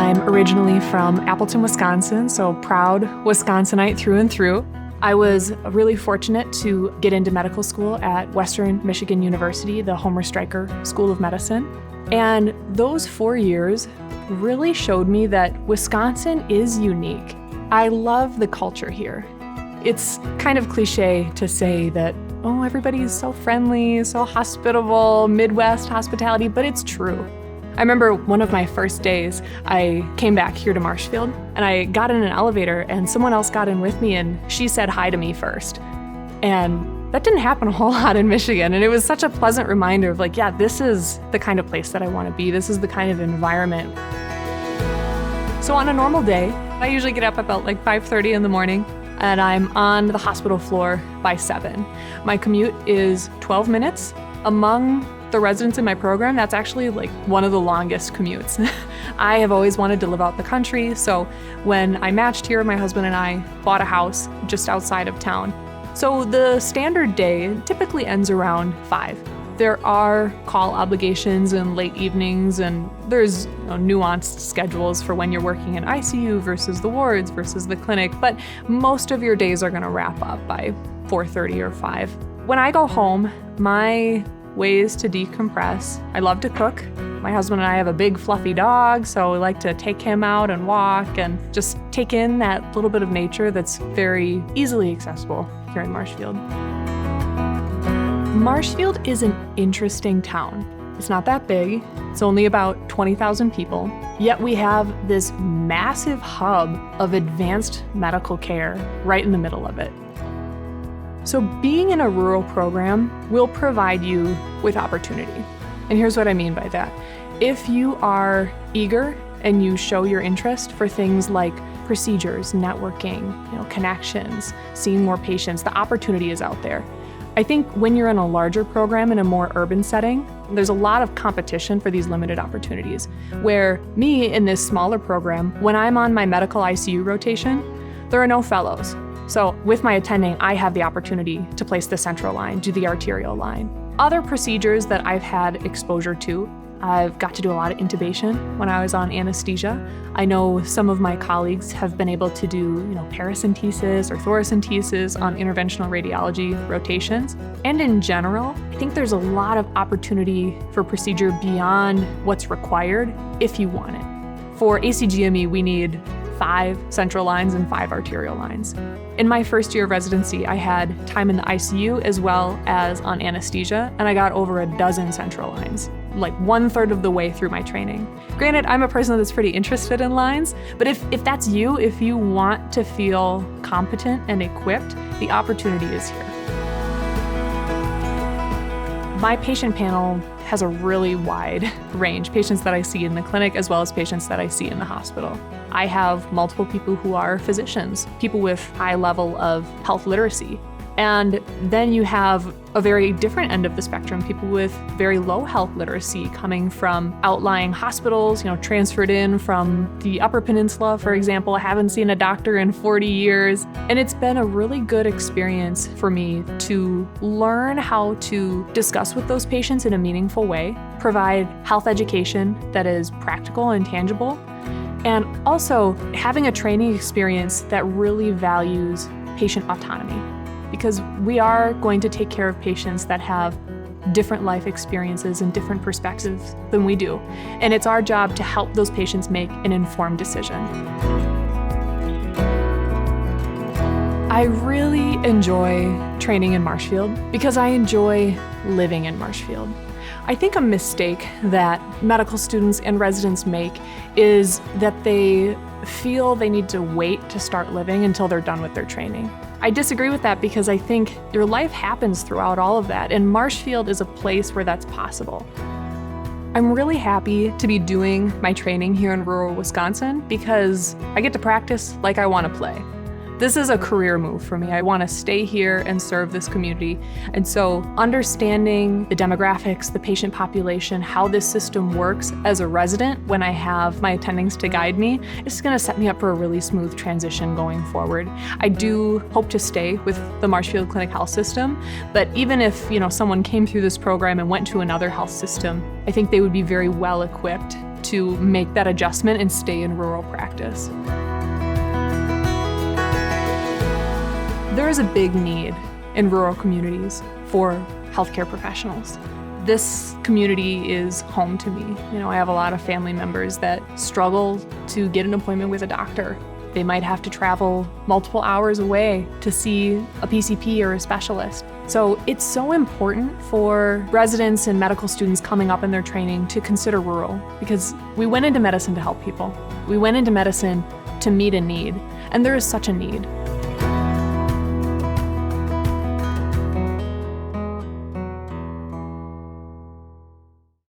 I'm originally from Appleton, Wisconsin, so proud Wisconsinite through and through. I was really fortunate to get into medical school at Western Michigan University, the Homer Stryker School of Medicine. And those 4 years really showed me that Wisconsin is unique. I love the culture here. It's kind of cliche to say that, oh, everybody's so friendly, so hospitable, Midwest hospitality, but it's true. I remember one of my first days, I came back here to Marshfield and I got in an elevator and someone else got in with me and she said hi to me first. And that didn't happen a whole lot in Michigan. And it was such a pleasant reminder of like, yeah, this is the kind of place that I want to be. This is the kind of environment. So on a normal day, I usually get up about like 5:30 in the morning and I'm on the hospital floor by 7. My commute is 12 minutes. Among the residents in my program, that's actually like one of the longest commutes. I have always wanted to live out the country, so when I matched here, my husband and I bought a house just outside of town. So the standard day typically ends around 5. There are call obligations and late evenings, and there's nuanced schedules for when you're working in ICU versus the wards versus the clinic, but most of your days are gonna wrap up by 4:30 or 5. When I go home, my ways to decompress. I love to cook. My husband and I have a big fluffy dog, so we like to take him out and walk and just take in that little bit of nature that's very easily accessible here in Marshfield. Marshfield is an interesting town. It's not that big. It's only about 20,000 people. Yet we have this massive hub of advanced medical care right in the middle of it. So being in a rural program will provide you with opportunity. And here's what I mean by that. If you are eager and you show your interest for things like procedures, networking, connections, seeing more patients, the opportunity is out there. I think when you're in a larger program in a more urban setting, there's a lot of competition for these limited opportunities. Where me in this smaller program, when I'm on my medical ICU rotation, there are no fellows. So with my attending, I have the opportunity to place the central line, do the arterial line. Other procedures that I've had exposure to, I've got to do a lot of intubation when I was on anesthesia. I know some of my colleagues have been able to do, paracentesis or thoracentesis on interventional radiology rotations. And in general, I think there's a lot of opportunity for procedure beyond what's required if you want it. For ACGME, we need 5 central lines and 5 arterial lines. In my first year of residency, I had time in the ICU as well as on anesthesia, and I got over a dozen central lines, like 1/3 of the way through my training. Granted, I'm a person that's pretty interested in lines, but if that's you, if you want to feel competent and equipped, the opportunity is here. My patient panel has a really wide range, patients that I see in the clinic as well as patients that I see in the hospital. I have multiple people who are physicians, people with high level of health literacy. And then you have a very different end of the spectrum, people with very low health literacy coming from outlying hospitals, transferred in from the Upper Peninsula, for example. I haven't seen a doctor in 40 years. And it's been a really good experience for me to learn how to discuss with those patients in a meaningful way, provide health education that is practical and tangible, and also having a training experience that really values patient autonomy. Because we are going to take care of patients that have different life experiences and different perspectives than we do. And it's our job to help those patients make an informed decision. I really enjoy training in Marshfield because I enjoy living in Marshfield. I think a mistake that medical students and residents make is that they feel they need to wait to start living until they're done with their training. I disagree with that because I think your life happens throughout all of that, and Marshfield is a place where that's possible. I'm really happy to be doing my training here in rural Wisconsin because I get to practice like I want to play. This is a career move for me. I want to stay here and serve this community. And so understanding the demographics, the patient population, how this system works as a resident when I have my attendings to guide me, is going to set me up for a really smooth transition going forward. I do hope to stay with the Marshfield Clinic Health System, but even if someone came through this program and went to another health system, I think they would be very well equipped to make that adjustment and stay in rural practice. There is a big need in rural communities for healthcare professionals. This community is home to me. I have a lot of family members that struggle to get an appointment with a doctor. They might have to travel multiple hours away to see a PCP or a specialist. So it's so important for residents and medical students coming up in their training to consider rural, because we went into medicine to help people. We went into medicine to meet a need, and there is such a need.